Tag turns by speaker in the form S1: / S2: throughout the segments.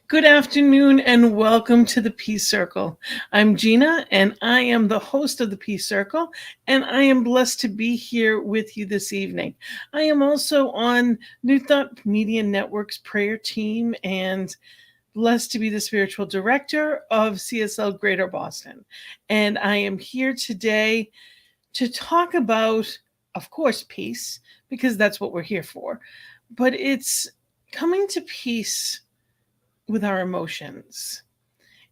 S1: Good afternoon and welcome to the Peace Circle. I'm Gina and I am the host of the Peace Circle, and I am blessed to be here with you this evening. I am also on New Thought Media Network's prayer team and blessed to be the spiritual director of CSL Greater Boston. And I am here today to talk about, of course, peace, because that's what we're here for, but it's coming to peace with our emotions.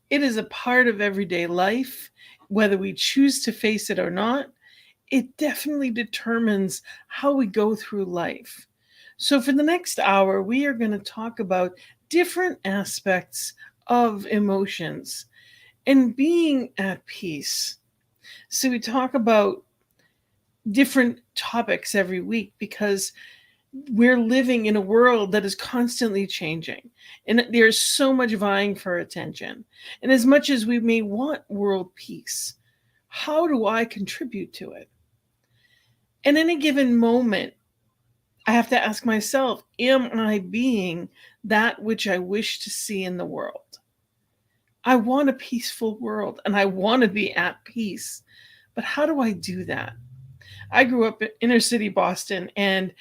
S1: It is a part of everyday life, whether we choose to face it or not. It definitely determines how we go through life. So, for the next hour, we are going to talk about different aspects of emotions and being at peace. So, we talk about different topics every week because we're living in a world that is constantly changing, and there's so much vying for attention. And as much as we may want world peace, how do I contribute to it? In any given moment, I have to ask myself, am I being that which I wish to see in the world? I want a peaceful world and I want to be at peace, but how do I do that? I grew up in inner city Boston, and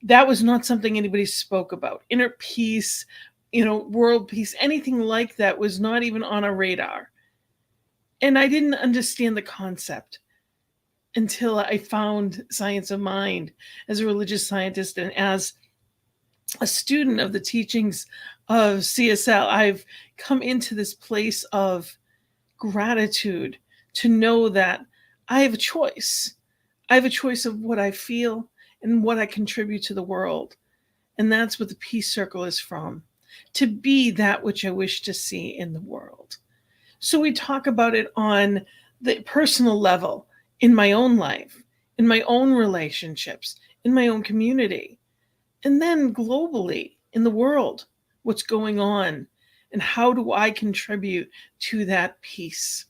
S1: that was not something anybody spoke about. Inner peace, world peace, anything like that was not even on a radar. And I didn't understand the concept until I found Science of Mind as a religious scientist and as a student of the teachings of CSL. I've come into this place of gratitude to know that I have a choice. I have a choice of what I feel and what I contribute to the world. And that's what the Peace Circle is from, to be that which I wish to see in the world. So we talk about it on the personal level, in my own life, in my own relationships, in my own community, and then globally in the world, what's going on, and how do I contribute to that peace.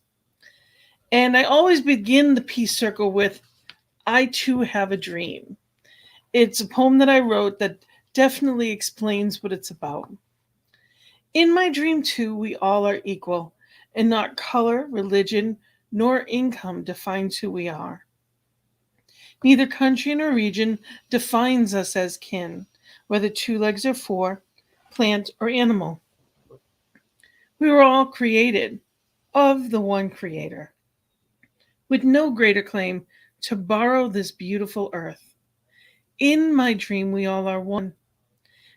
S1: And I always begin the Peace Circle with, I too have a dream. It's a poem that I wrote that definitely explains what it's about. In my dream, too, we all are equal, and not color, religion, nor income defines who we are. Neither country nor region defines us as kin, whether 2 legs or 4, plant or animal. We were all created of the one Creator, with no greater claim to borrow this beautiful earth. In my dream, we all are one,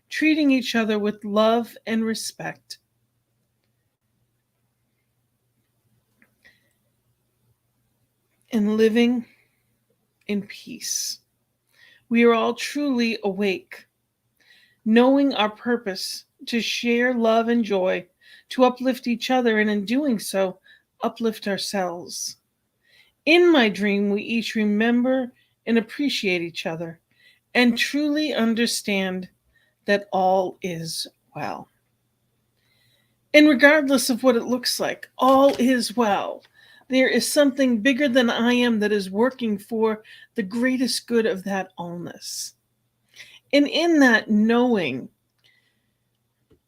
S1: treating each other with love and respect. And living in peace. We are all truly awake, knowing our purpose to share love and joy, to uplift each other, and in doing so, uplift ourselves. In my dream, we each remember and appreciate each other and truly understand that all is well. And regardless of what it looks like, all is well. There is something bigger than I am that is working for the greatest good of that allness. And in that knowing,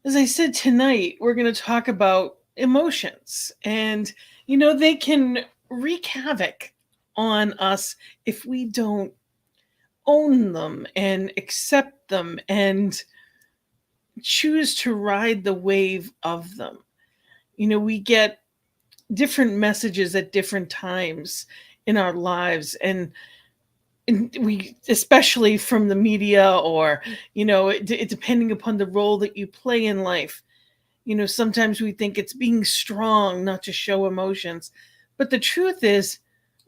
S1: as I said tonight, we're going to talk about emotions. And, they can wreak havoc on us if we don't own them and accept them and choose to ride the wave of them. We get different messages at different times in our lives, and we, especially from the media, or it depending upon the role that you play in life, sometimes we think it's being strong not to show emotions, but the truth is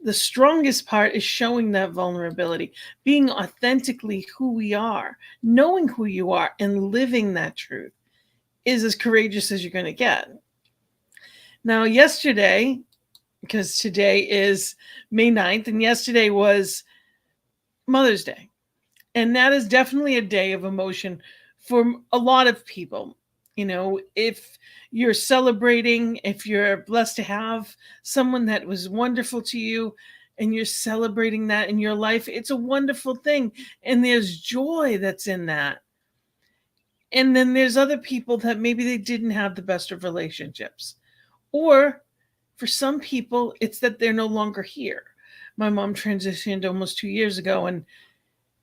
S1: the strongest part is showing that vulnerability, being authentically who we are, knowing who you are and living that truth is as courageous as you're going to get. Now, yesterday, because today is May 9th, and yesterday was Mother's Day. And that is definitely a day of emotion for a lot of people. If you're celebrating, if you're blessed to have someone that was wonderful to you and you're celebrating that in your life, it's a wonderful thing. And there's joy that's in that. And then there's other people that maybe they didn't have the best of relationships. Or for some people, it's that they're no longer here. My mom transitioned almost 2 years ago, and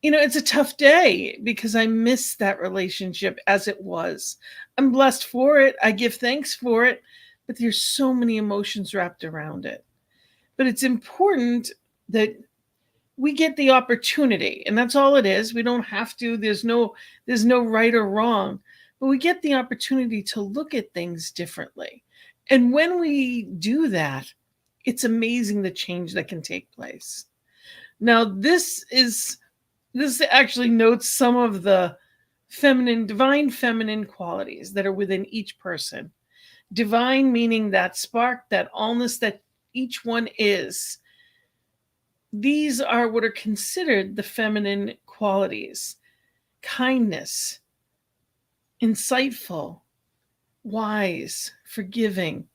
S1: it's a tough day because I miss that relationship as it was. I'm blessed for it. I give thanks for it, but there's so many emotions wrapped around it. But it's important that we get the opportunity, and that's all it is. We don't have to. There's no right or wrong, but we get the opportunity to look at things differently. And when we do that, it's amazing the change that can take place. Now, this actually notes some of the divine feminine qualities that are within each person. Divine meaning that spark, that allness that each one is. These are what are considered the feminine qualities: kindness, insightful, wise, forgiving,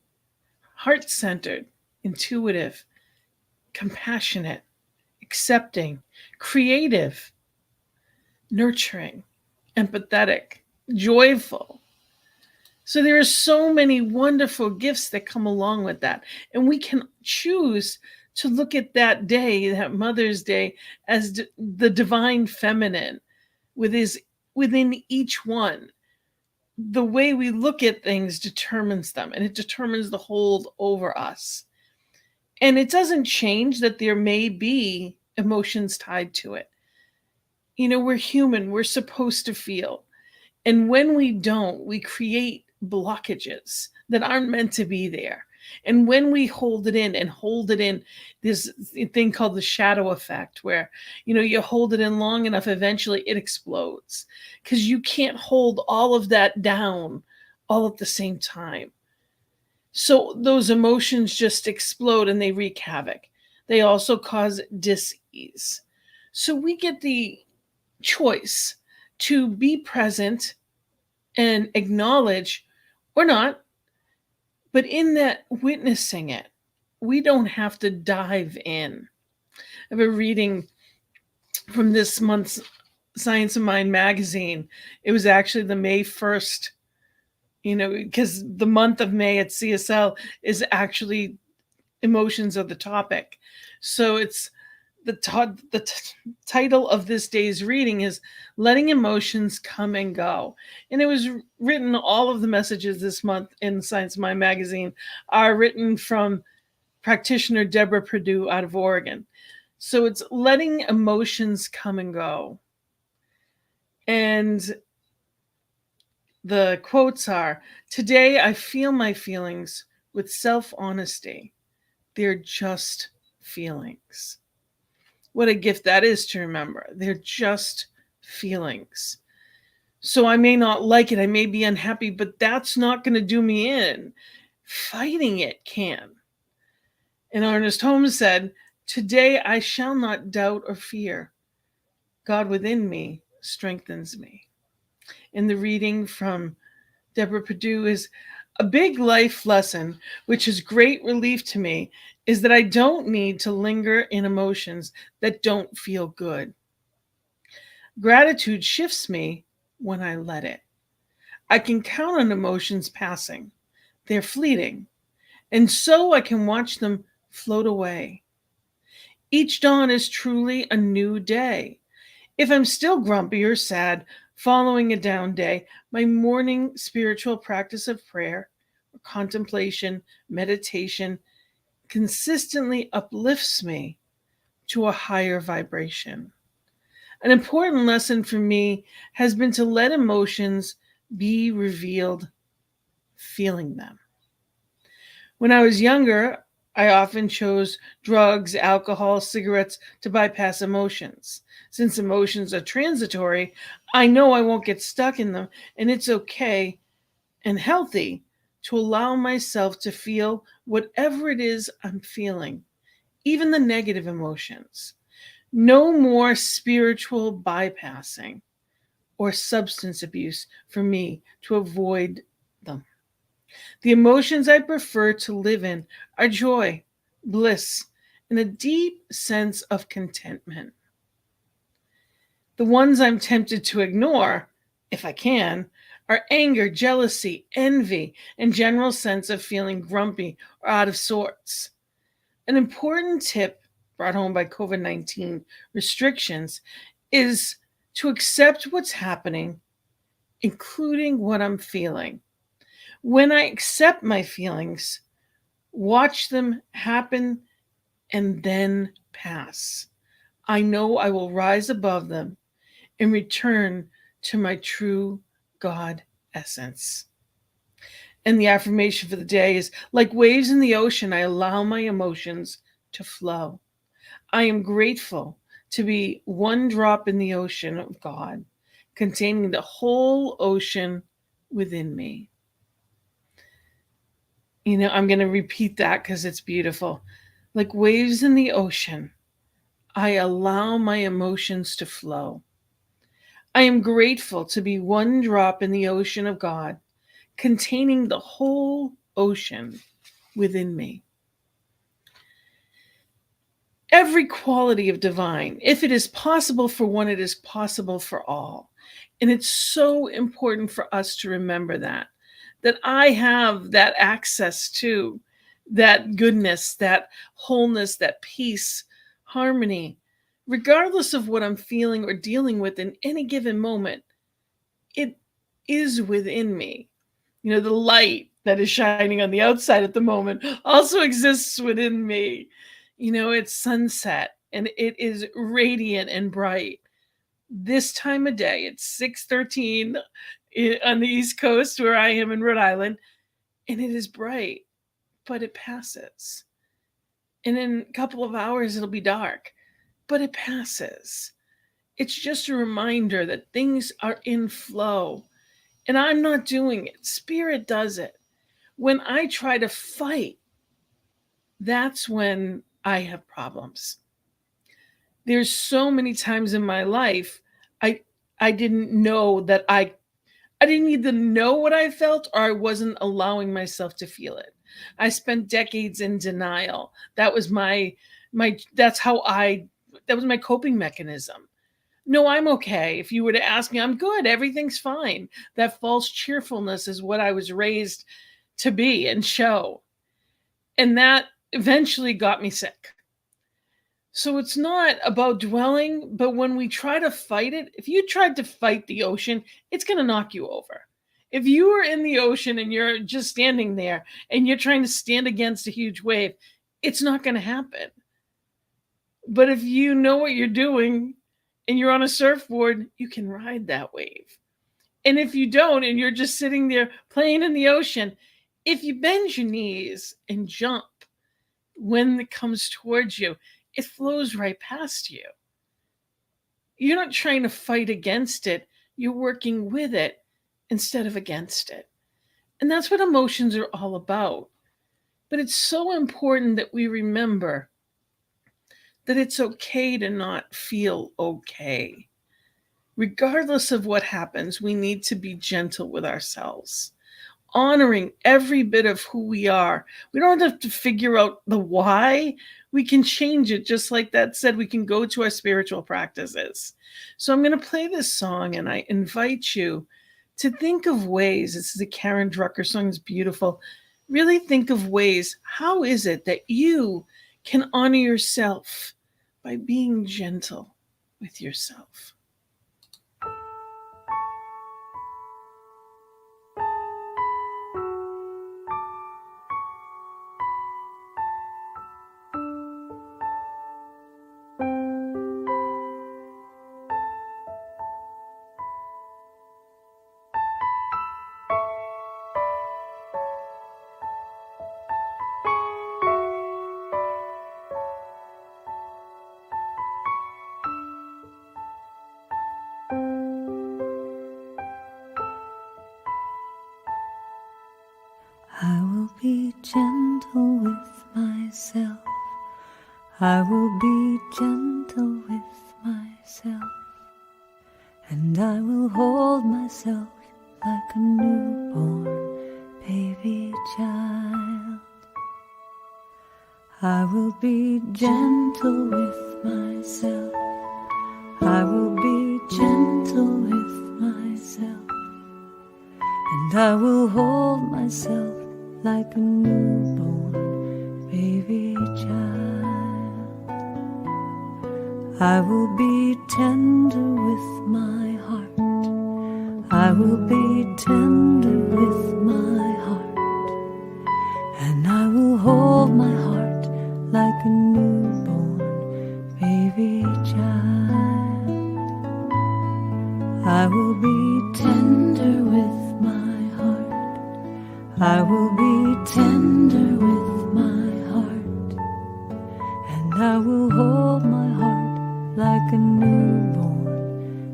S1: heart-centered, intuitive, compassionate, accepting, creative, nurturing, empathetic, joyful. So there are so many wonderful gifts that come along with that. And we can choose to look at that day, that Mother's Day, as the divine feminine within each one. The way we look at things determines them, and it determines the hold over us. And it doesn't change that there may be emotions tied to it. We're human, we're supposed to feel. And when we don't, we create blockages that aren't meant to be there. And when we hold it in, this thing called the shadow effect, where, you hold it in long enough, eventually it explodes because you can't hold all of that down all at the same time. So those emotions just explode and they wreak havoc. They also cause dis-ease. So we get the choice to be present and acknowledge or not, but in that witnessing it, we don't have to dive in. I have a reading from this month's Science of Mind magazine. It was actually the May 1st, because the month of May at CSL is actually emotions are the topic. So it's the title of this day's reading is Letting Emotions Come and Go. And it was written, all of the messages this month in Science of Mind magazine are written from practitioner Deborah Perdue out of Oregon. So it's letting emotions come and go. And the quotes are, "Today I feel my feelings with self-honesty. They're just feelings." What a gift that is to remember. They're just feelings. So I may not like it, I may be unhappy, but that's not going to do me in. Fighting it can. And Ernest Holmes said, "Today I shall not doubt or fear. God within me strengthens me." And the reading from Deborah Perdue is, "A big life lesson, which is great relief to me, is that I don't need to linger in emotions that don't feel good. Gratitude shifts me when I let it. I can count on emotions passing. They're fleeting, and so I can watch them float away. Each dawn is truly a new day. If I'm still grumpy or sad following a down day, my morning spiritual practice of prayer, contemplation, meditation consistently uplifts me to a higher vibration. An important lesson for me has been to let emotions be revealed, feeling them. When I was younger, I often chose drugs, alcohol, cigarettes to bypass emotions. Since emotions are transitory, I know I won't get stuck in them, and it's okay and healthy to allow myself to feel whatever it is I'm feeling, even the negative emotions. No more spiritual bypassing or substance abuse for me to avoid them. The emotions I prefer to live in are joy, bliss, and a deep sense of contentment. The ones I'm tempted to ignore, if I can, are anger, jealousy, envy, and general sense of feeling grumpy or out of sorts. An important tip brought home by COVID-19 restrictions is to accept what's happening, including what I'm feeling. When I accept my feelings, watch them happen and then pass, I know I will rise above them and return to my true God essence. And the affirmation for the day is, like waves in the ocean, I allow my emotions to flow. I am grateful to be one drop in the ocean of God, containing the whole ocean within me. I'm going to repeat that because it's beautiful. Like waves in the ocean, I allow my emotions to flow. I am grateful to be one drop in the ocean of God, containing the whole ocean within me. Every quality of divine, if it is possible for one, it is possible for all. And it's so important for us to remember that I have that access to that goodness, that wholeness, that peace, harmony, regardless of what I'm feeling or dealing with in any given moment. It is within me. The light that is shining on the outside at the moment also exists within me. It's sunset and it is radiant and bright. This time of day, it's 6:13 on the East Coast where I am in Rhode Island, and it is bright, but it passes. And in a couple of hours, it'll be dark, but it passes. It's just a reminder that things are in flow. And I'm not doing it. Spirit does it. When I try to fight, that's when I have problems. There's so many times in my life I didn't know that I didn't either know what I felt or I wasn't allowing myself to feel it. I spent decades in denial. That was my that's how that was my coping mechanism. No, I'm okay. If you were to ask me, I'm good. Everything's fine. That false cheerfulness is what I was raised to be and show. And that eventually got me sick. So it's not about dwelling, but when we try to fight it, if you tried to fight the ocean, it's going to knock you over. If you are in the ocean and you're just standing there and you're trying to stand against a huge wave, it's not going to happen. But if you know what you're doing and you're on a surfboard, you can ride that wave. And if you don't, and you're just sitting there playing in the ocean, if you bend your knees and jump when it comes towards you, it flows right past you. You're not trying to fight against it. You're working with it instead of against it. And that's what emotions are all about. But it's so important that we remember that it's okay to not feel okay. Regardless of what happens, we need to be gentle with ourselves, honoring every bit of who we are. We don't have to figure out the why. We can change it. Just like that said, we can go to our spiritual practices. So I'm going to play this song, and I invite you to think of ways. This is a Karen Drucker song. It's beautiful. Really think of ways. How is it that you can honor yourself by being gentle with yourself?
S2: I will be gentle with myself. I will be gentle with myself. And I will hold myself like a newborn baby child. I will be gentle with myself. I will be gentle with myself. and I will hold myself like a newborn baby child. I will be tender with my heart. I will be tender with my heart, and I will hold my heart like a newborn baby child. I will be tender with my heart. I will be tender with my heart, and I will hold my heart like a newborn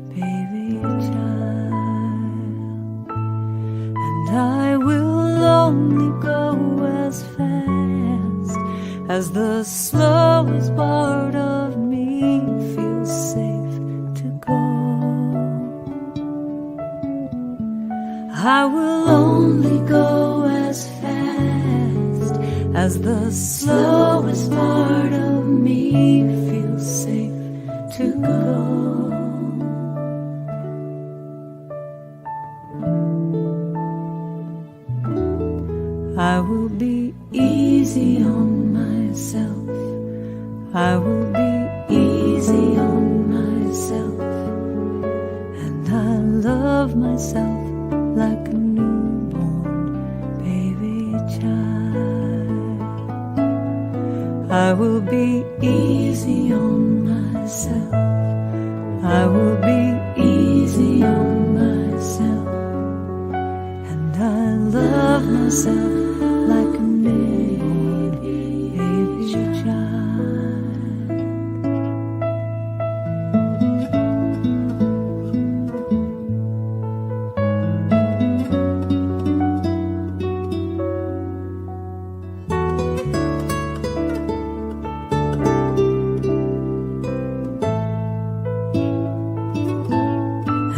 S2: baby child. And I will only go as fast as the slowest part of me feels safe to go. I will only go as fast as the slowest part of me feels safe to go. I will be easy on myself. I will be easy on myself, and I love myself like a newborn baby child. I will be easy on myself. I will be easy on myself, and I love myself like a newborn baby child.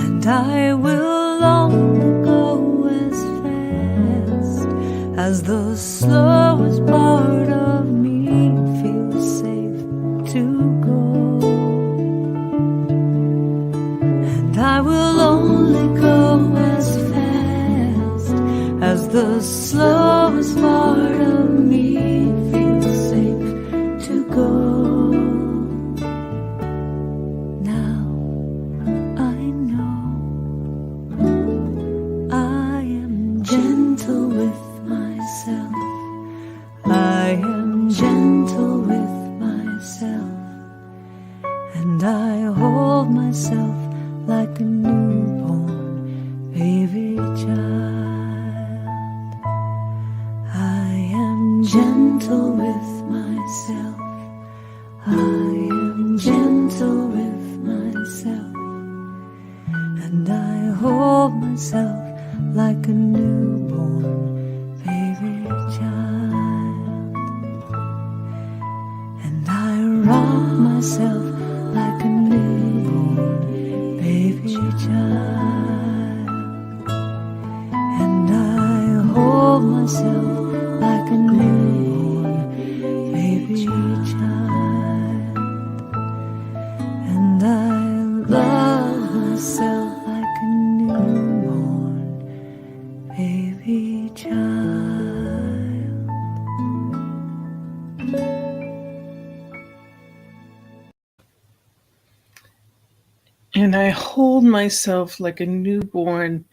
S2: And I will only go as fast as the slowest part of me feels safe to go. And I will only go as fast as the slowest part of me feels safe to go. Now I know I am gentle with myself. I am gentle with myself, and I hold myself like a newborn baby child. I am gentle with myself. I am gentle with myself, and I hold myself like a newborn baby child. And I rock myself like a newborn baby child. And I hold myself like a newborn baby child. And I love myself like a newborn baby child.
S1: And I hold myself like a newborn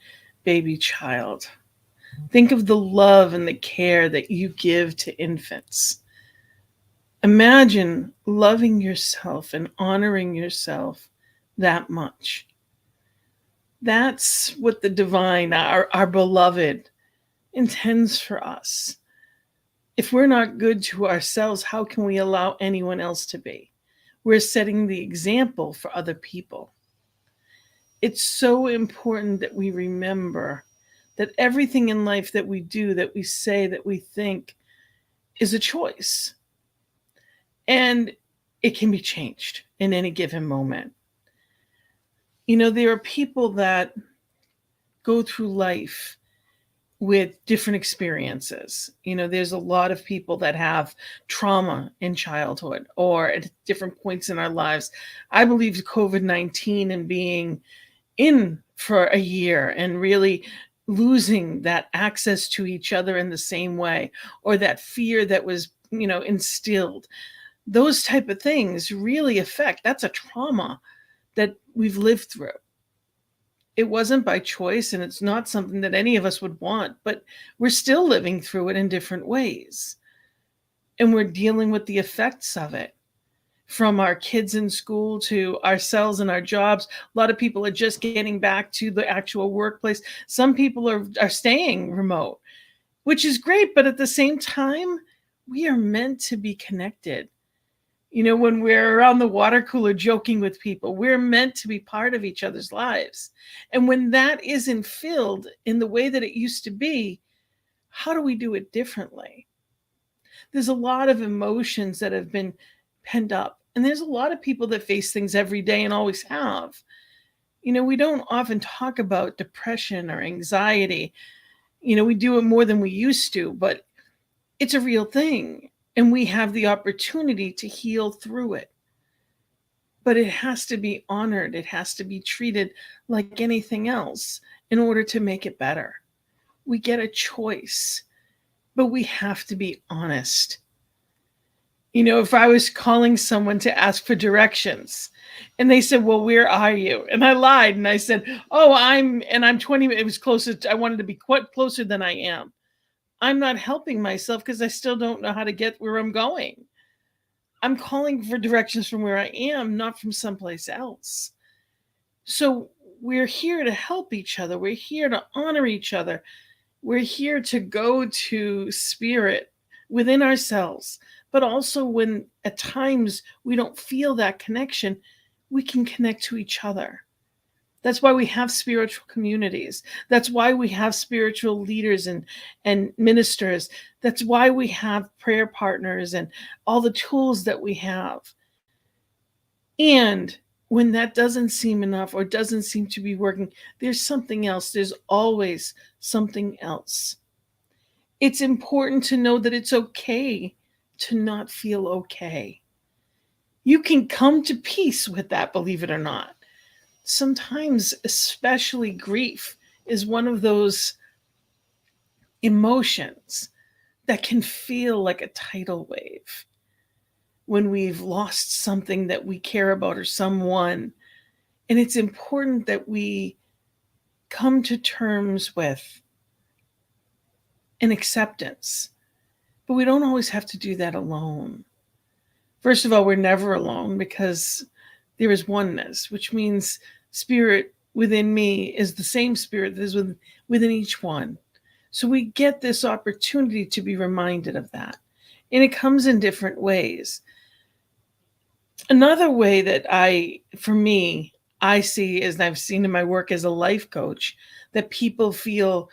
S1: baby child. Think of the love and the care that you give to infants. Imagine loving yourself and honoring yourself that much. That's what the divine, our beloved, intends for us. If we're not good to ourselves, how can we allow anyone else to be? We're setting the example for other people. It's so important that we remember that everything in life that we do, that we say, that we think is a choice. And it can be changed in any given moment. You know, there are people that go through life with different experiences. You know, there's a lot of people that have trauma in childhood or at different points in our lives. I believe COVID-19 and being in for a year and really losing that access to each other in the same way, or that fear that was, instilled. Those type of things really affect, that's a trauma that we've lived through. It wasn't by choice, and it's not something that any of us would want, but we're still living through it in different ways. And we're dealing with the effects of it, from our kids in school to ourselves and our jobs. A lot of people are just getting back to the actual workplace. Some people are staying remote, which is great. But at the same time, we are meant to be connected. When we're around the water cooler joking with people, we're meant to be part of each other's lives. And when that isn't filled in the way that it used to be, how do we do it differently? There's a lot of emotions that have been pent up. And there's a lot of people that face things every day and always have. We don't often talk about depression or anxiety. We do it more than we used to, but it's a real thing. And we have the opportunity to heal through it. But it has to be honored. It has to be treated like anything else in order to make it better. We get a choice, but we have to be honest. If I was calling someone to ask for directions and they said, "Well, where are you?" And I lied and I said, "Oh, I'm 20." It was closer. I wanted to be quite closer than I am. I'm not helping myself because I still don't know how to get where I'm going. I'm calling for directions from where I am, not from someplace else. So we're here to help each other. We're here to honor each other. We're here to go to spirit within ourselves. But also, when at times we don't feel that connection, we can connect to each other. That's why we have spiritual communities. That's why we have spiritual leaders and ministers. That's why we have prayer partners and all the tools that we have. And when that doesn't seem enough or doesn't seem to be working, there's something else. There's always something else. It's important to know that it's okay to not feel okay. You can come to peace with that, believe it or not. Sometimes, especially grief, is one of those emotions that can feel like a tidal wave. When we've lost something that we care about or someone, and it's important that we come to terms with an acceptance. But we don't always have to do that alone. First of all, we're never alone because there is oneness, which means spirit within me is the same spirit that is within each one. So we get this opportunity to be reminded of that. And it comes in different ways. Another way that I see, as I've seen in my work as a life coach, that people feel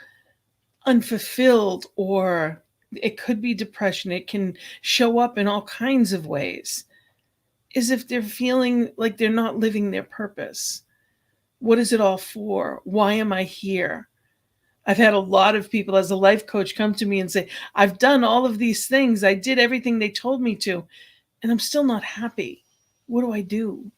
S1: unfulfilled, or it could be depression. It can show up in all kinds of ways, is if they're feeling like they're not living their purpose. What is it all for? Why am I here? I've had a lot of people as a life coach come to me and say, I've done all of these things. I did everything they told me to, and I'm still not happy. What do I do?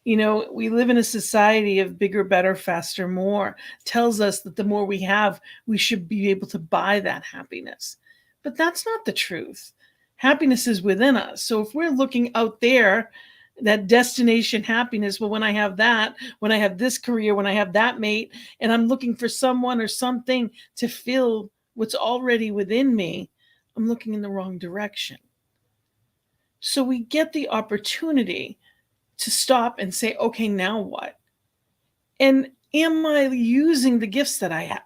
S1: We live in a society of bigger, better, faster, more. Tells us that the more we have, we should be able to buy that happiness. But that's not the truth. Happiness is within us. So if we're looking out there, that destination happiness, well, when I have that, when I have this career, when I have that mate, and I'm looking for someone or something to fill what's already within me, I'm looking in the wrong direction. So we get the opportunity to stop and say, okay, now what? And am I using the gifts that I have?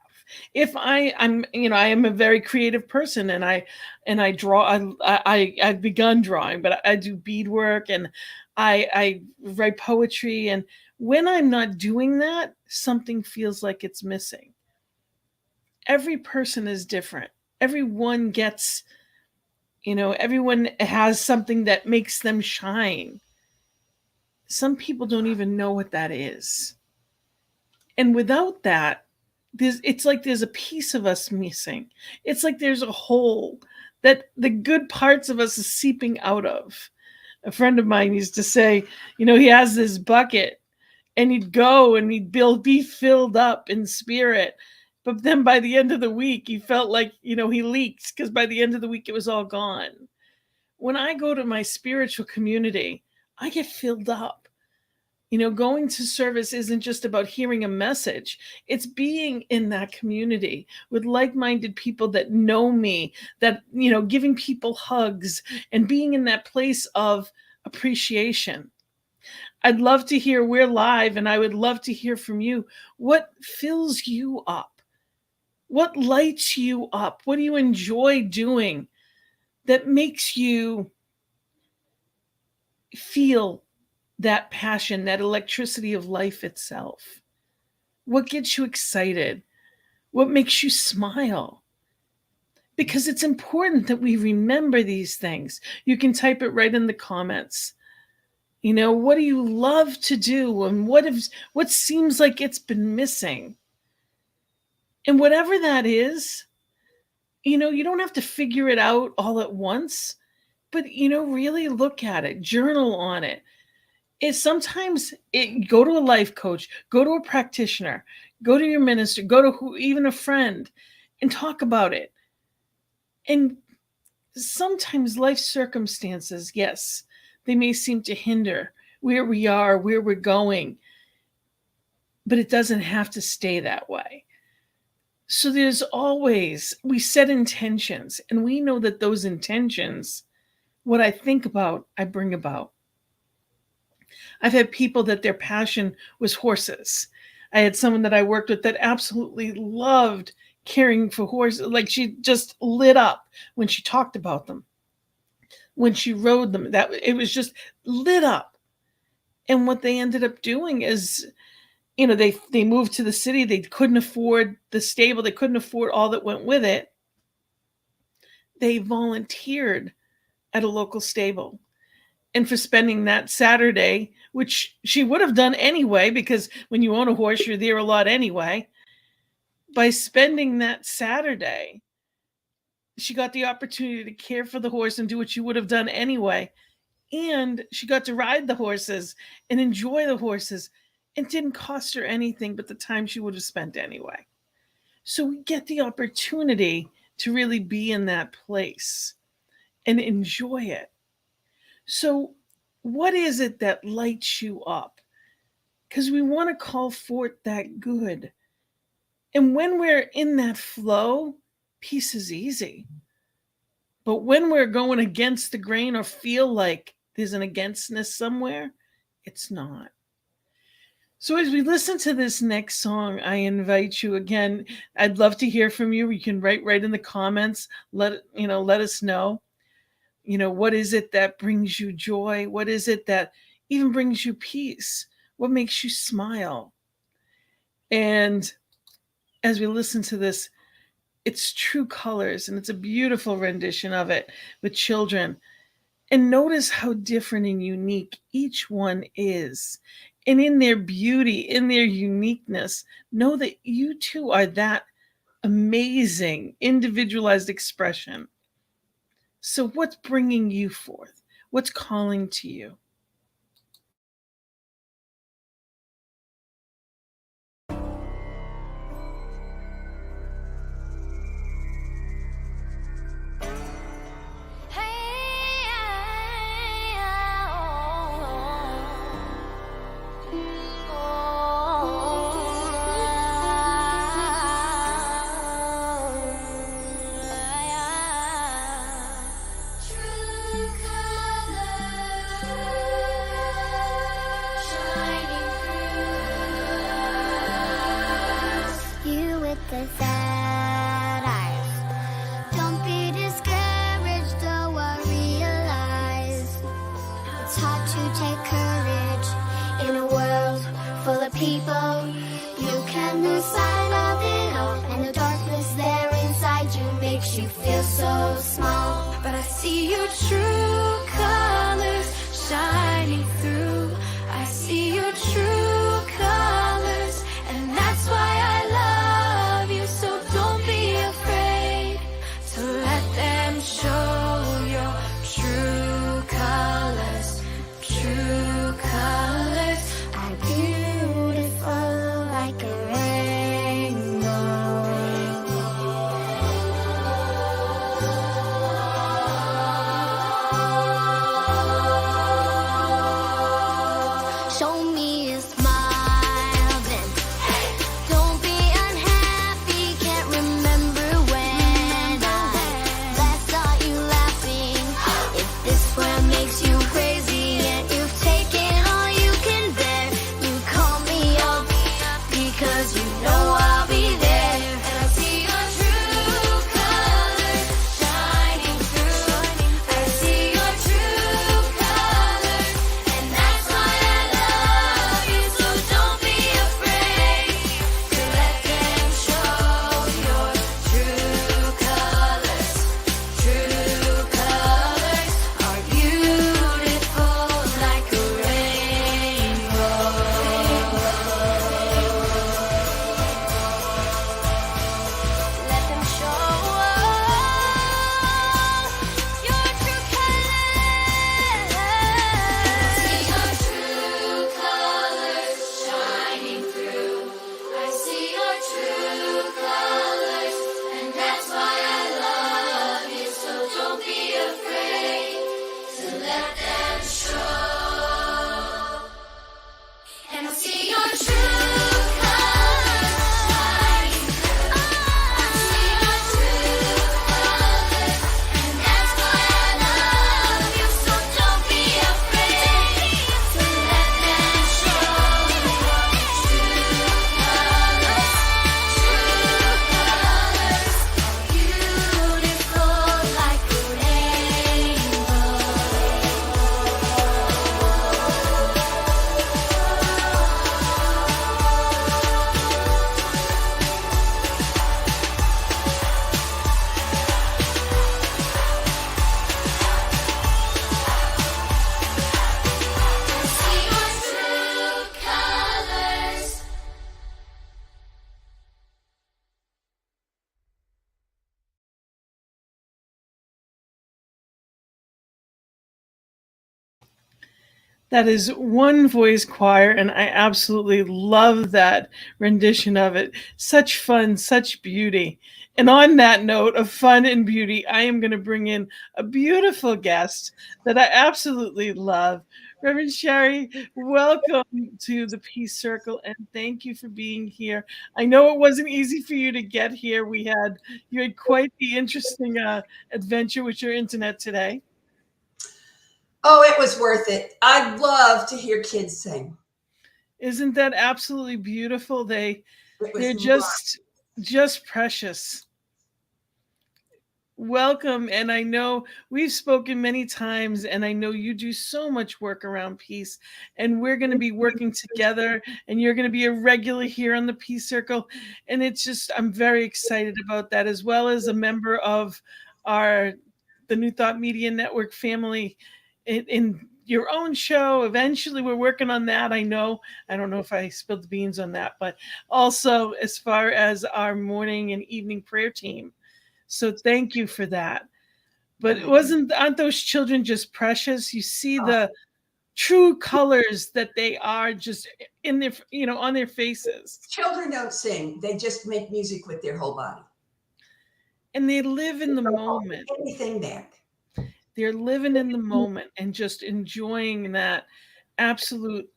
S1: If I am a very creative person, and I draw. I've begun drawing, but I do beadwork and I write poetry. And when I'm not doing that, something feels like it's missing. Every person is different. Everyone gets, everyone has something that makes them shine. Some people don't even know what that is. And without that, it's like there's a piece of us missing. It's like there's a hole that the good parts of us is seeping out of. A friend of mine used to say, he has this bucket And he'd go and he'd be filled up in spirit. But then by the end of the week, he felt like, he leaked, because by the end of the week, it was all gone. When I go to my spiritual community, I get filled up. Going to service isn't just about hearing a message. It's being in that community with like-minded people that know me, that, giving people hugs and being in that place of appreciation. I'd love to hear, we're live, and I would love to hear from you. What fills you up? What lights you up? What do you enjoy doing that makes you feel that passion, that electricity of life itself? What gets you excited? What makes you smile? Because it's important that we remember these things. You can type it right in the comments. What do you love to do? And what seems like it's been missing? And whatever that is, you don't have to figure it out all at once, but, really look at it, journal on it. Go to a life coach, go to a practitioner, go to your minister, go to even a friend, and talk about it. And sometimes life circumstances, yes, they may seem to hinder where we are, where we're going, but it doesn't have to stay that way. So we set intentions, and we know that those intentions, what I think about, I bring about. I've had people that their passion was horses. I had someone that I worked with that absolutely loved caring for horses. Like, she just lit up when she talked about them, when she rode them. That it was just lit up. And what they ended up doing is, they moved to the city. They couldn't afford the stable. They couldn't afford all that went with it. They volunteered at a local stable. And for spending that Saturday, which she would have done anyway, because when you own a horse, you're there a lot anyway. By spending that Saturday, she got the opportunity to care for the horse and do what she would have done anyway. And she got to ride the horses and enjoy the horses. It didn't cost her anything but the time she would have spent anyway. So we get the opportunity to really be in that place and enjoy it. So what is it that lights you up? Because we want to call forth that good. And when we're in that flow, peace is easy. But when we're going against the grain or feel like there's an againstness somewhere, it's not. So as we listen to this next song, I invite you again. I'd love to hear from you. You can write right in the comments. Let us know. What is it that brings you joy? What is it that even brings you peace? What makes you smile? And as we listen to this, it's True Colors, and it's a beautiful rendition of it with children. And notice how different and unique each one is. And in their beauty, in their uniqueness, know that you too are that amazing, individualized expression. So what's bringing you forth? What's calling to you?
S3: The sad eyes. Don't be discouraged, though I realize it's hard to take courage in a world full of people. You can lose sight of it all, and the darkness there inside you makes you feel so small. But I see your true colors shining through. I see your true colors, and that's why I love you. So don't be afraid to let them show your true colors. True colors. I do.
S1: That is one voice choir, and I absolutely love that rendition of it. Such fun, such beauty. And on that note of fun and beauty, I am going to bring in a beautiful guest that I absolutely love. Reverend Sharri, welcome to the Peace Circle, and thank you for being here. I know it wasn't easy for you to get here. You had quite the interesting adventure with your internet today.
S4: Oh, it was worth it. I love to hear kids sing.
S1: Isn't that absolutely beautiful? They're
S4: Marvelous.
S1: just precious. Welcome, and I know we've spoken many times, and I know you do so much work around peace, and we're going to be working together, and you're going to be a regular here on the Peace Circle, and I'm very excited about that, as well as a member of the New Thought Media Network family in your own show. Eventually, we're working on that. I don't know if I spilled the beans on that, but also as far as our morning and evening prayer team. So thank you for that. But aren't those children just precious? You see the true colors that they are just in their, on their faces.
S4: Children don't sing. They just make music with their whole body.
S1: And they live in the moment.
S4: Anything back.
S1: They're living in the moment and just enjoying that absolute,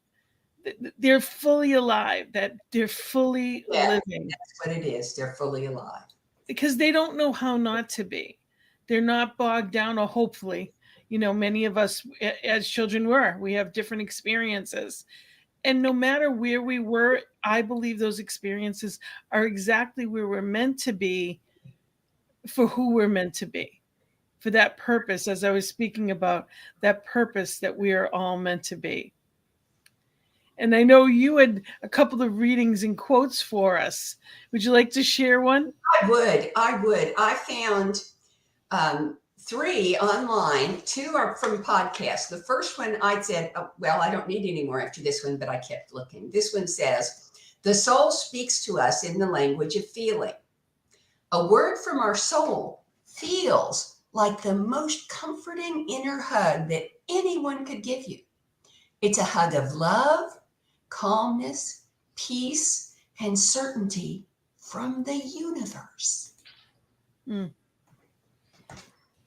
S1: they're fully alive, that they're fully living.
S4: That's what it is. They're fully alive.
S1: Because they don't know how not to be. They're not bogged down, or hopefully, many of us as children we have different experiences. And no matter where we were, I believe those experiences are exactly where we're meant to be, for who we're meant to be, for that purpose, as I was speaking about, that purpose that we are all meant to be. And I know you had a couple of readings and quotes for us. Would you like to share one?
S4: I would. I found 3 online. 2 are from podcasts. The first one I said, I don't need any more after this one, but I kept looking. This one says, the soul speaks to us in the language of feeling. A word from our soul feels like the most comforting inner hug that anyone could give you. It's a hug of love, calmness, peace, and certainty from the universe. Isn't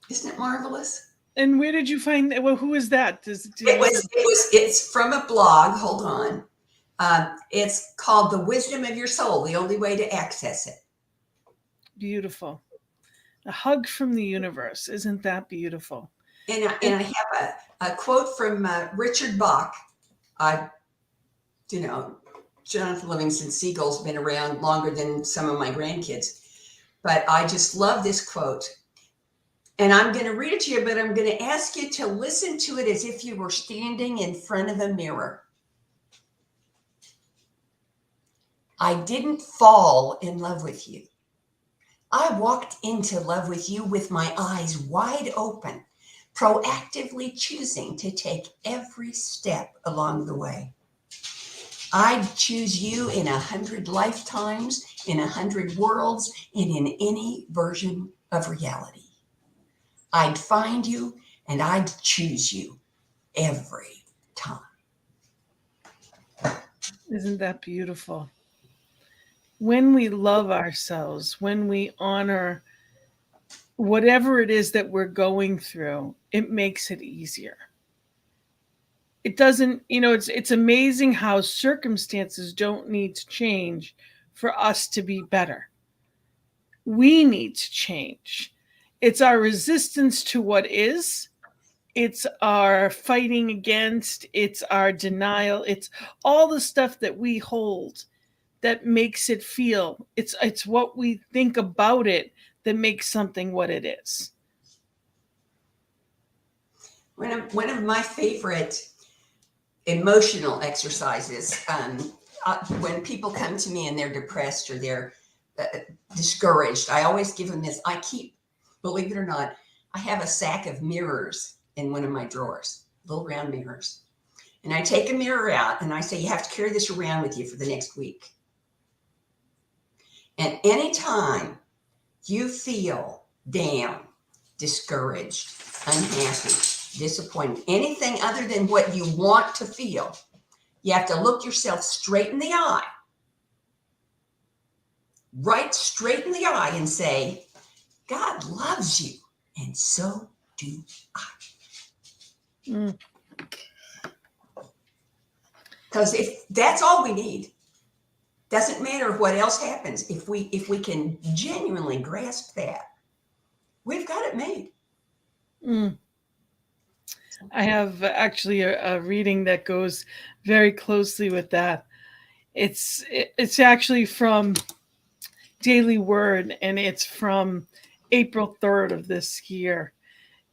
S4: it marvelous?
S1: And where did you find that? Well, who is that?
S4: It's from a blog. Hold on. It's called The Wisdom of Your Soul, the only way to access it.
S1: Beautiful. A hug from the universe. Isn't that beautiful?
S4: And I have a quote from Richard Bach. Jonathan Livingston Seagull's been around longer than some of my grandkids, but I just love this quote. And I'm going to read it to you, but I'm going to ask you to listen to it as if you were standing in front of a mirror. I didn't fall in love with you. I walked into love with you with my eyes wide open, proactively choosing to take every step along the way. I'd choose you in 100 lifetimes, in 100 worlds, and in any version of reality. I'd find you and I'd choose you every time.
S1: Isn't that beautiful? When we love ourselves, when we honor whatever it is that we're going through, it makes it easier. It doesn't, it's amazing how circumstances don't need to change for us to be better. We need to change. It's our resistance to what is. It's our fighting against. It's our denial. It's all the stuff that we hold that makes it feel. It's what we think about it that makes something what it is.
S4: One of my favorite emotional exercises, when people come to me and they're depressed or they're discouraged, I always give them this. Believe it or not, I have a sack of mirrors in one of my drawers, little round mirrors. And I take a mirror out and I say, you have to carry this around with you for the next week. And anytime you feel down, discouraged, unhappy, disappointment, anything other than what you want to feel, you have to look yourself straight in the eye, right straight in the eye, and say, God loves you, and so do I. Because if that's all we need, doesn't matter what else happens. If we can genuinely grasp that, we've got it made.
S1: I have actually a reading that goes very closely with that. It's actually from Daily Word, and it's from April 3rd of this year.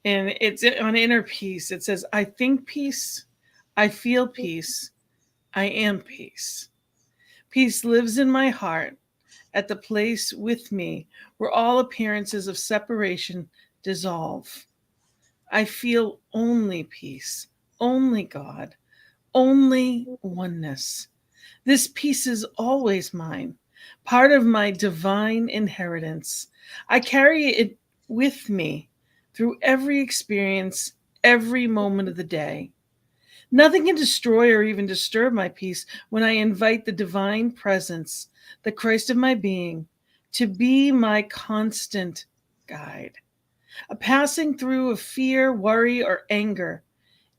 S1: And it's on inner peace. It says, I think peace, I feel peace, I am peace. Peace lives in my heart, at the place with me where all appearances of separation dissolve. I feel only peace, only God, only oneness. This peace is always mine, part of my divine inheritance. I carry it with me through every experience, every moment of the day. Nothing can destroy or even disturb my peace when I invite the divine presence, the Christ of my being, to be my constant guide. A passing through of fear, worry, or anger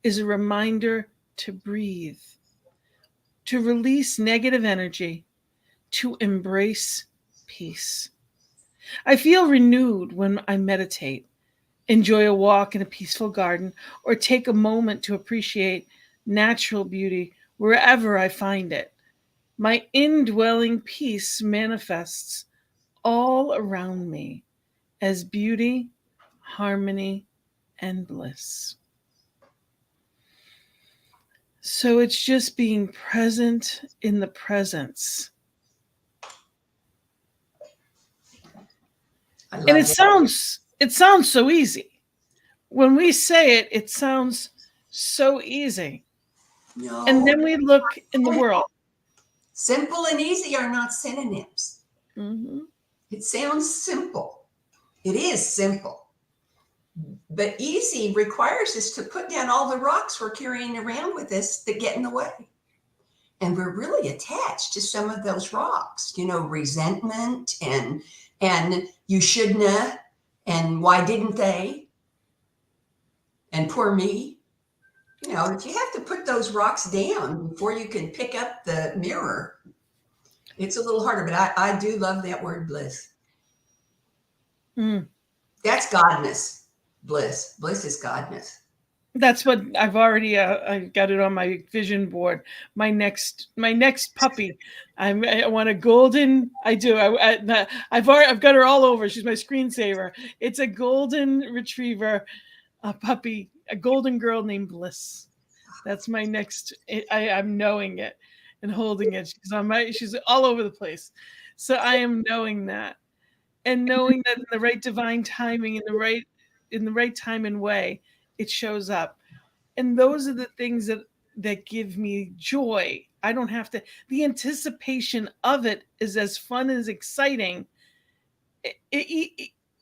S1: is a reminder to breathe, to release negative energy, to embrace peace. I feel renewed when I meditate, enjoy a walk in a peaceful garden, or take a moment to appreciate natural beauty wherever I find it. My indwelling peace manifests all around me as beauty, harmony, and bliss. So it's just being present in the presence. And it sounds so easy. When we say it, it sounds so easy.
S4: No.
S1: And then we look in the world.
S4: Simple and easy are not synonyms.
S1: Mm-hmm.
S4: It sounds simple. It is simple. But easy requires us to put down all the rocks we're carrying around with us that get in the way. And we're really attached to some of those rocks, resentment and you shouldn't have, and why didn't they? And poor me. If you have to put those rocks down before you can pick up the mirror, it's a little harder. But I do love that word bliss. That's godness. Bliss is godness.
S1: That's what I've already I got it on my vision board. My next puppy. I want a golden. I do. I've got her all over. She's my screensaver. It's a golden retriever, a puppy, a golden girl named Bliss. That's my next. I'm knowing it and holding it. She's all over the place. So I am knowing that, and knowing that in the right divine timing, in the right time and way, it shows up. And those are the things that give me joy. I don't have to. The anticipation of it is as fun as exciting.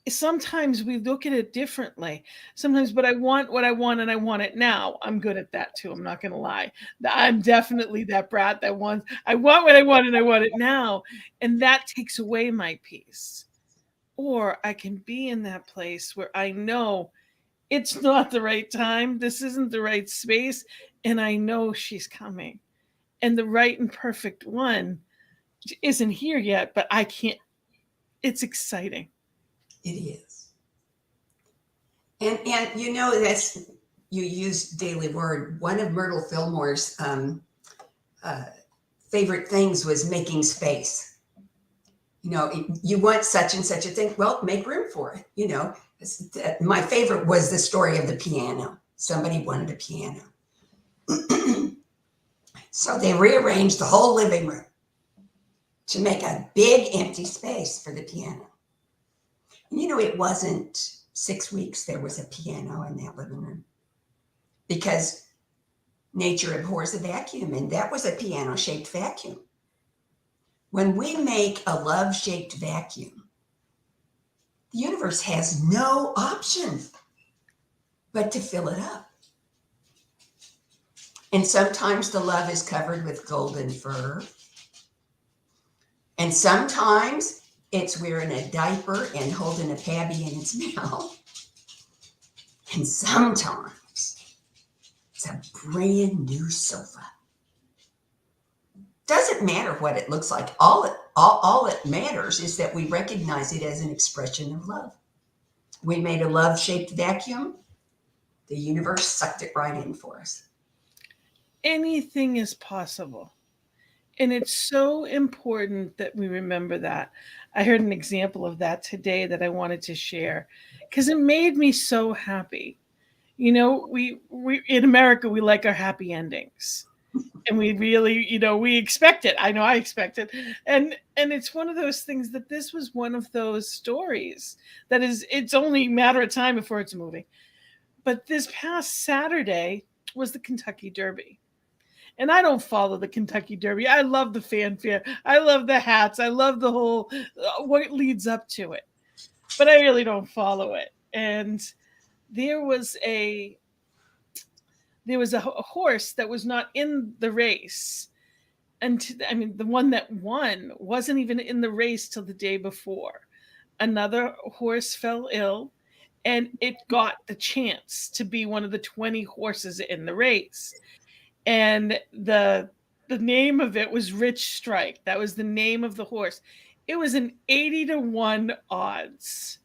S1: Sometimes we look at it differently. Sometimes, but I want what I want, and I want it now. I'm good at that too. I'm not going to lie. I'm definitely that brat that wants. I want what I want, and I want it now, and that takes away my peace. Or I can be in that place where I know it's not the right time. This isn't the right space. And I know she's coming. And the right and perfect one isn't here yet, but I can't. It's exciting.
S4: It is. And that's, you used Daily Word. One of Myrtle Fillmore's favorite things was making space. You want such and such a thing. Well, make room for it. My favorite was the story of the piano. Somebody wanted a piano. So they rearranged the whole living room to make a big empty space for the piano. And it wasn't 6 weeks there was a piano in that living room, because nature abhors a vacuum, and that was a piano-shaped vacuum. When we make a love-shaped vacuum, the universe has no option but to fill it up. And sometimes the love is covered with golden fur. And sometimes it's wearing a diaper and holding a tabby in its mouth. And sometimes it's a brand new sofa. Doesn't matter what it looks like. All it matters is that we recognize it as an expression of love. We made a love-shaped vacuum. The universe sucked it right in for us.
S1: Anything is possible. And it's so important that we remember that. I heard an example of that today that I wanted to share because it made me so happy. You know, we in America, we like our happy endings. And we really, we expect it. I know I expect it. And it's one of those things that this was one of those stories that is, it's only a matter of time before it's a movie. But this past Saturday was the Kentucky Derby. And I don't follow the Kentucky Derby. I love the fanfare. I love the hats. I love the whole what leads up to it. But I really don't follow it. And there was a horse that was not in the race. And I mean, the one that won wasn't even in the race till the day before. Another horse fell ill, and it got the chance to be one of the 20 horses in the race. And the name of it was Rich Strike. That was the name of the horse. It was an 80-1 odds.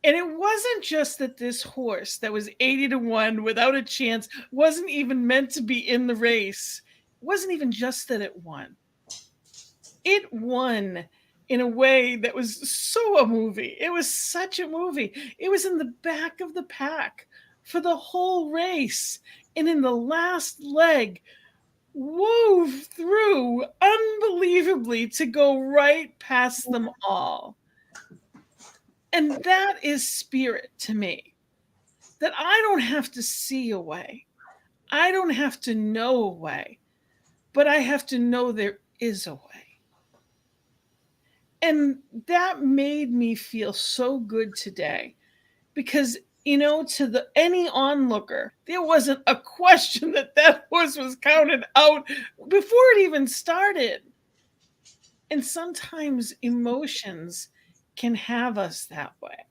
S1: And it wasn't just that this horse that was 80-1 without a chance wasn't even meant to be in the race. It wasn't even just that it won. It won in a way that was so a movie. It was such a movie. It was in the back of the pack for the whole race. And in the last leg, wove through unbelievably to go right past them all. And that is spirit to me, that I don't have to see a way. I don't have to know a way, but I have to know there is a way. And that made me feel so good today because, to any onlooker, there wasn't a question that horse was counted out before it even started. And sometimes emotions can have us that way.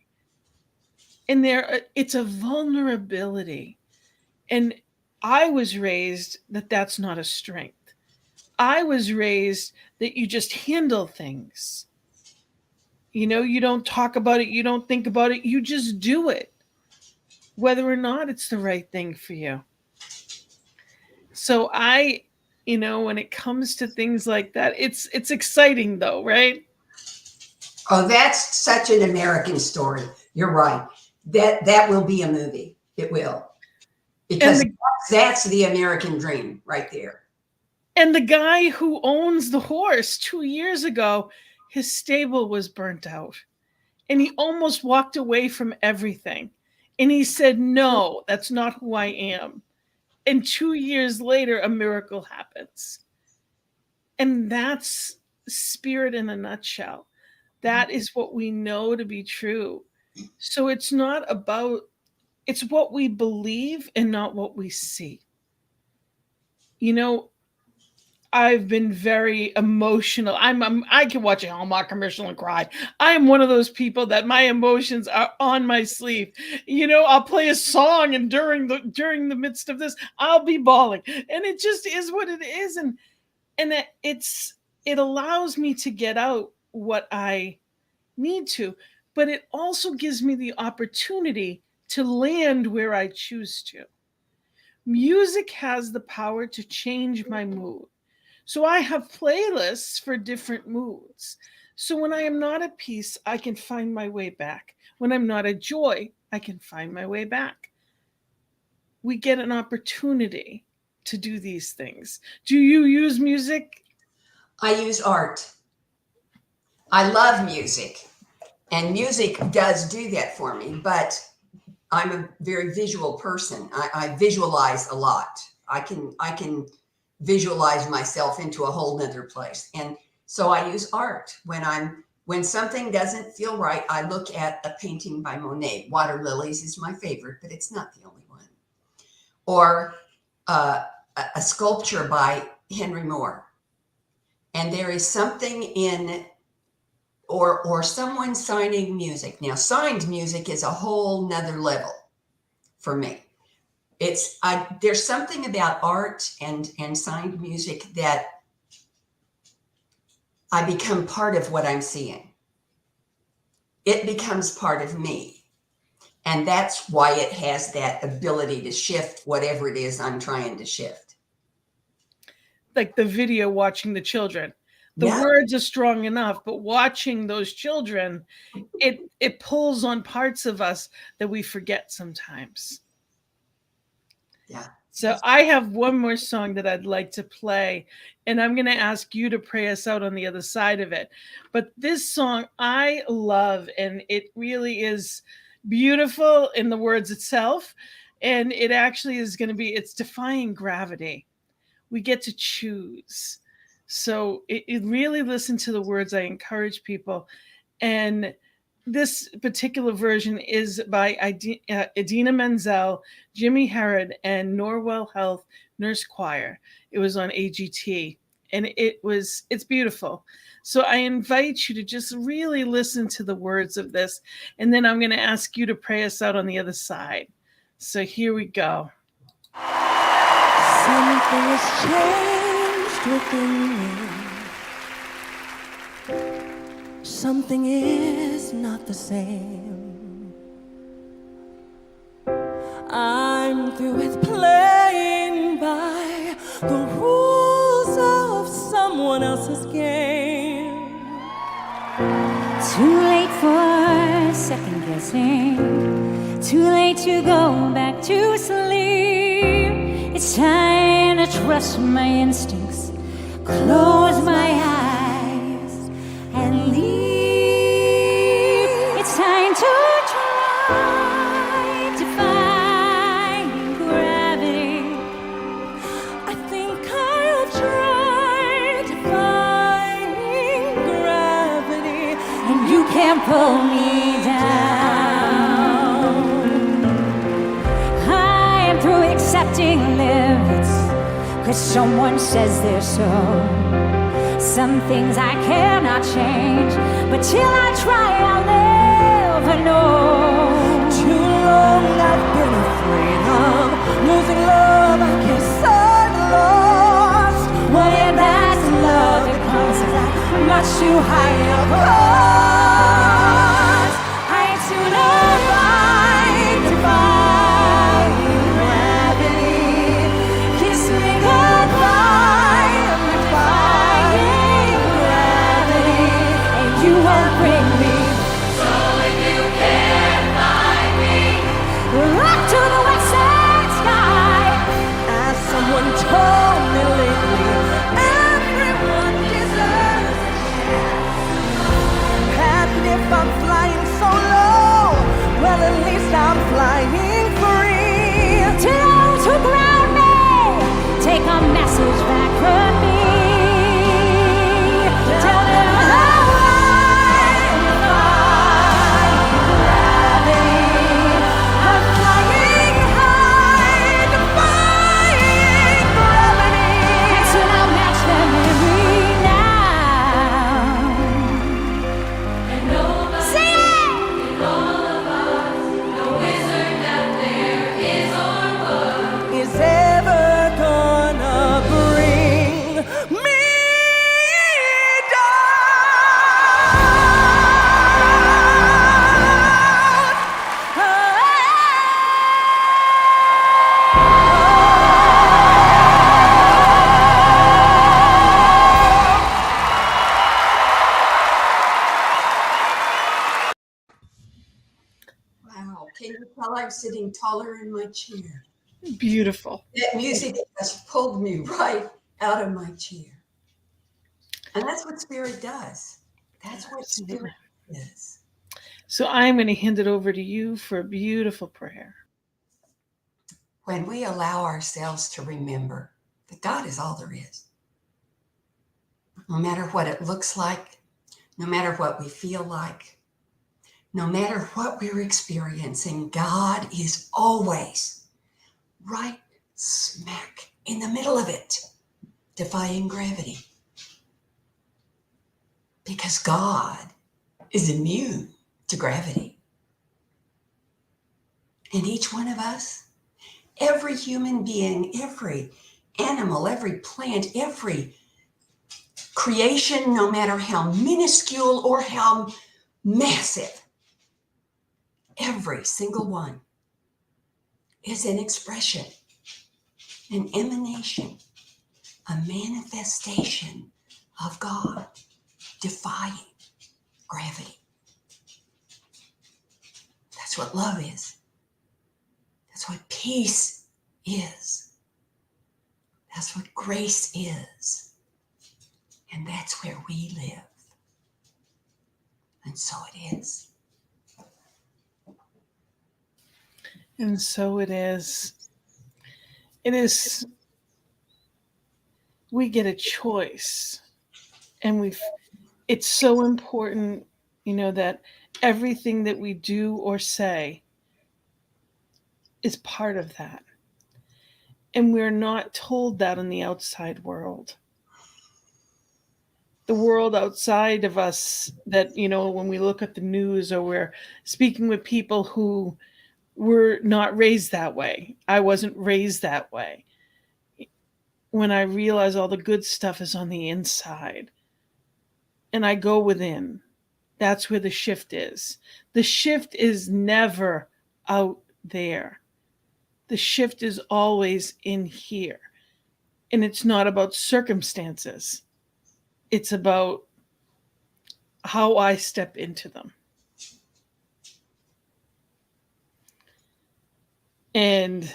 S1: And it's a vulnerability. And I was raised that that's not a strength. I was raised that you just handle things. You don't talk about it. You don't think about it. You just do it, whether or not it's the right thing for you. So when it comes to things like that, it's exciting though, right?
S4: Oh, that's such an American story. You're right. That will be a movie. It will. Because that's the American dream right there.
S1: And the guy who owns the horse 2 years ago, his stable was burnt out. And he almost walked away from everything. And he said, no, that's not who I am. And 2 years later, a miracle happens. And that's spirit in a nutshell. That is what we know to be true. So it's what we believe and not what we see. I've been very emotional. I can watch a Hallmark commercial and cry. I am one of those people that my emotions are on my sleeve. I'll play a song, and during the midst of this, I'll be bawling, and it just is what it is. And it allows me to get out what I need to, but it also gives me the opportunity to land where I choose to. Music has the power to change my mood. So I have playlists for different moods. So when I am not at peace, I can find my way back. When I'm not at joy, I can find my way back. We get an opportunity to do these things. Do you use music?
S4: I use art. I love music. And music does do that for me, but I'm a very visual person. I visualize a lot. I can visualize myself into a whole nother place. And so I use art. When something doesn't feel right, I look at a painting by Monet. Water Lilies is my favorite, but it's not the only one. Or a sculpture by Henry Moore. And there is something in, or someone signing music. Now, signed music is a whole nother level for me. There's something about art and signed music that I become part of what I'm seeing. It becomes part of me. And that's why it has that ability to shift whatever it is I'm trying to shift.
S1: Like the video watching the children. The
S4: Yeah.
S1: words are strong enough, but watching those children, it pulls on parts of us that we forget sometimes.
S4: Yeah.
S1: So I have one more song that I'd like to play, and I'm going to ask you to pray us out on the other side of it. But this song I love, and it really is beautiful in the words itself. And it actually is going to be, it's defying gravity. We get to choose. So it really listen to the words. I encourage people. And this particular version is by Idina Menzel, Jimmy Herod, and Norwell Health Nurse Choir. It was on AGT, and it's beautiful. So I invite you to just really listen to the words of this, and then I'm going to ask you to pray us out on the other side. So here we go.
S2: Something has changed within me. Something is not the same. I'm through with playing by the rules of someone else's game.
S5: Too late for second guessing. Too late to go back to sleep. It's time to trust my instincts, close my eyes, and leave. It's time to try defying gravity.
S2: I think I'll try defying gravity,
S5: And you can't pull me down. I am through accepting limits, 'cause someone says they're so. Some things I cannot change, but till I try I'll never know.
S2: Too long I've been afraid of losing love. I guess I'm lost.
S5: Well, yeah, that's love, it comes that
S2: Much too high above.
S5: I ain't too long
S2: Defying gravity. Kiss me goodbye. I'm defying gravity.
S5: and you won't bring me up to the western sky.
S2: As someone told me lately, everyone deserves a chance. And if I'm flying so low, well, at least I'm flying free.
S5: To those who ground me, take a message back from me. Tell them how
S2: I'm flying high, defying gravity.
S5: and soon I'll match them every now. Sing it!
S2: Is ever gonna bring me
S4: Wow. Can you tell I'm sitting taller in my chair?
S1: Beautiful.
S4: That music just pulled me right out of my chair. And that's what spirit does. That's what spirit is.
S1: So I'm going to hand it over to you for a beautiful prayer.
S4: When we allow ourselves to remember that God is all there is, no matter what it looks like, no matter what we feel like, no matter what we're experiencing, God is always right smack in the middle of it, defying gravity. Because God is immune to gravity. And each one of us, every human being, every animal, every plant, every creation, no matter how minuscule or how massive, every single one is an expression, an emanation, a manifestation of God defying gravity. That's what love is. That's what peace is. That's what grace is. And that's where we live. And so it is.
S1: And so it is. It is. We get a choice. And it's so important, that everything that we do or say is part of that. And we're not told that in the outside world. The world outside of us that, when we look at the news or we're speaking with people who were not raised that way. I wasn't raised that way. When I realize all the good stuff is on the inside and I go within, that's where the shift is. The shift is never out there. The shift is always in here. And it's not about circumstances. It's about how I step into them. And,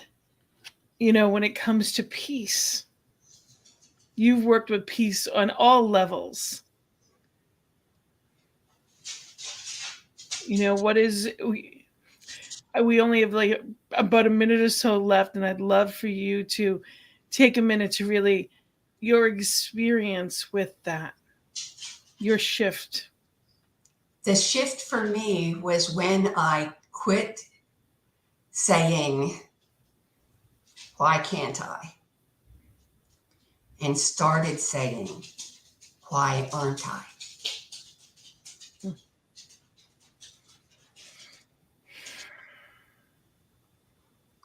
S1: when it comes to peace, you've worked with peace on all levels. We only have like about a minute or so left, and I'd love for you to take a minute to really, your experience with that, your shift.
S4: The shift for me was when I quit saying, why can't I? And started saying, why aren't I?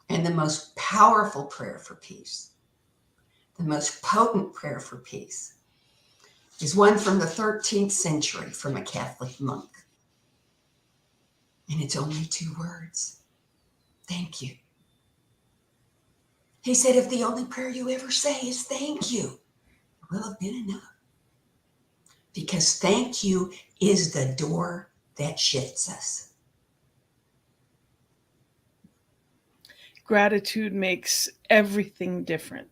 S4: And the most powerful prayer for peace, the most potent prayer for peace, is one from the 13th century from a Catholic monk. And it's only 2 words. Thank you. He said, if the only prayer you ever say is thank you, it will have been enough. Because thank you is the door that shifts us.
S1: Gratitude makes everything different.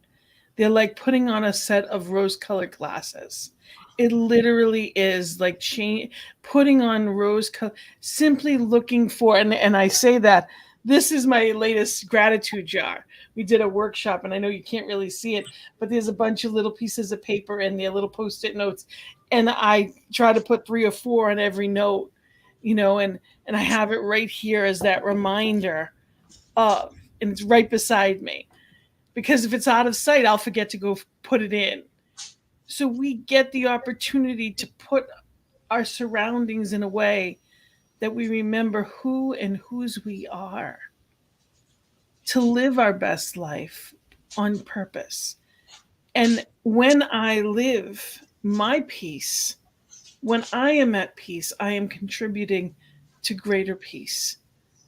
S1: They're like putting on a set of rose-colored glasses. It literally is like putting on rose-colored, simply looking for, and I say that, this is my latest gratitude jar. We did a workshop, and I know you can't really see it, but there's a bunch of little pieces of paper and their little Post-it notes, and I try to put 3 or 4 on every note, and I have it right here as that reminder of, and it's right beside me. Because if it's out of sight, I'll forget to go put it in. So we get the opportunity to put our surroundings in a way that we remember who and whose we are. To live our best life on purpose. And when I live my peace, when I am at peace, I am contributing to greater peace,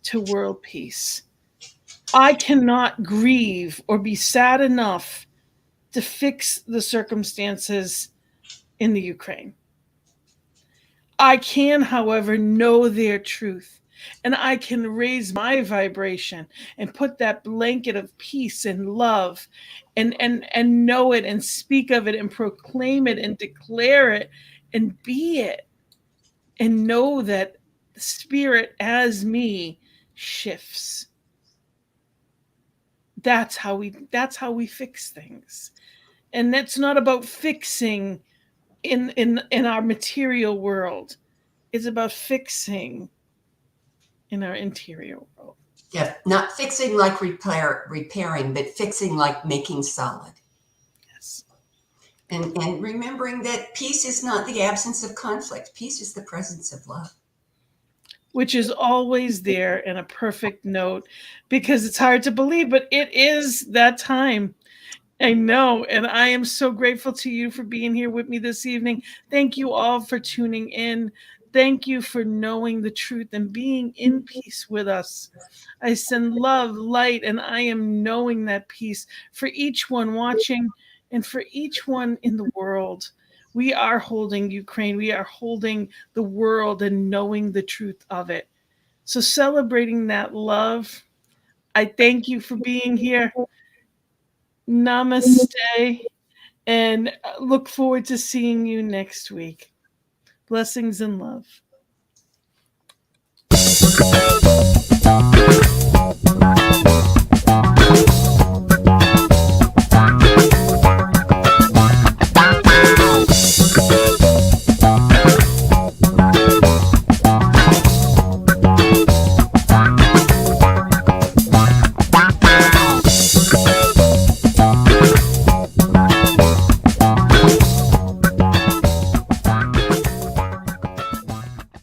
S1: to world peace. I cannot grieve or be sad enough to fix the circumstances in the Ukraine. I can, however, know their truth, and I can raise my vibration and put that blanket of peace and love and know it and speak of it and proclaim it and declare it and be it and know that the spirit as me shifts. That's how we fix things. And that's not about fixing in our material world. It's about fixing in our interior world.
S4: Yeah, not fixing like repairing, but fixing like making solid. And remembering that peace is not the absence of conflict. Peace is the presence of love.
S1: Which is always there in a perfect note, because it's hard to believe, but it is that time. I know. And I am so grateful to you for being here with me this evening. Thank you all for tuning in. Thank you for knowing the truth and being in peace with us. I send love, light, and I am knowing that peace for each one watching and for each one in the world. We are holding Ukraine. We are holding the world and knowing the truth of it. So, celebrating that love, I thank you for being here. Namaste, and look forward to seeing you next week. Blessings and love.